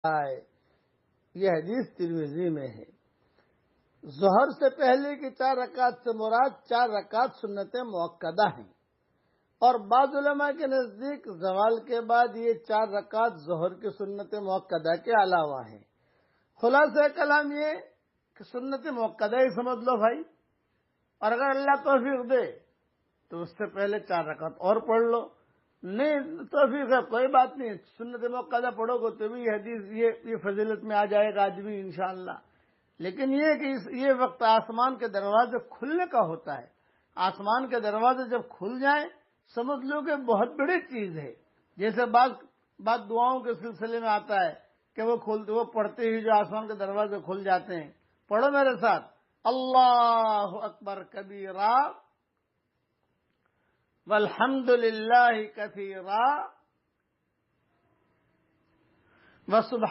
آئے، یہ حدیث ترمذی میں ہے۔ ظہر سے پہلے کی 4 رکعت سے مراد 4 رکعت سنت مؤکدہ ہیں، اور بعض علماء کے نزدیک زوال کے بعد یہ 4 رکعت ظہر کی سنت مؤکدہ کے علاوہ ہیں۔ خلاصہ کلام یہ کہ سنت مؤکدہ ہی سمجھ لو بھائی، اور اگر اللہ توفیق دے تو اس سے پہلے 4 رکعت اور پڑھ لو، نہیں توفیق ہے کوئی بات نہیں، سنت مؤکدہ پڑھو گے تو بھی حدیث یہ فضیلت میں آ جائے گا آج بھی انشاءاللہ۔ لیکن یہ کہ یہ وقت آسمان کے دروازے کھلنے کا ہوتا ہے، آسمان کے دروازے جب کھل جائیں سمجھ لو کہ بہت بڑی چیز ہے۔ جیسے بعض دعاؤں کے سلسلے میں آتا ہے کہ وہ پڑھتے ہی جو آسمان کے دروازے کھل جاتے ہیں۔ پڑھو میرے ساتھ، اللہ اکبر کبیرا والحمد للہ کثیرا وسبحان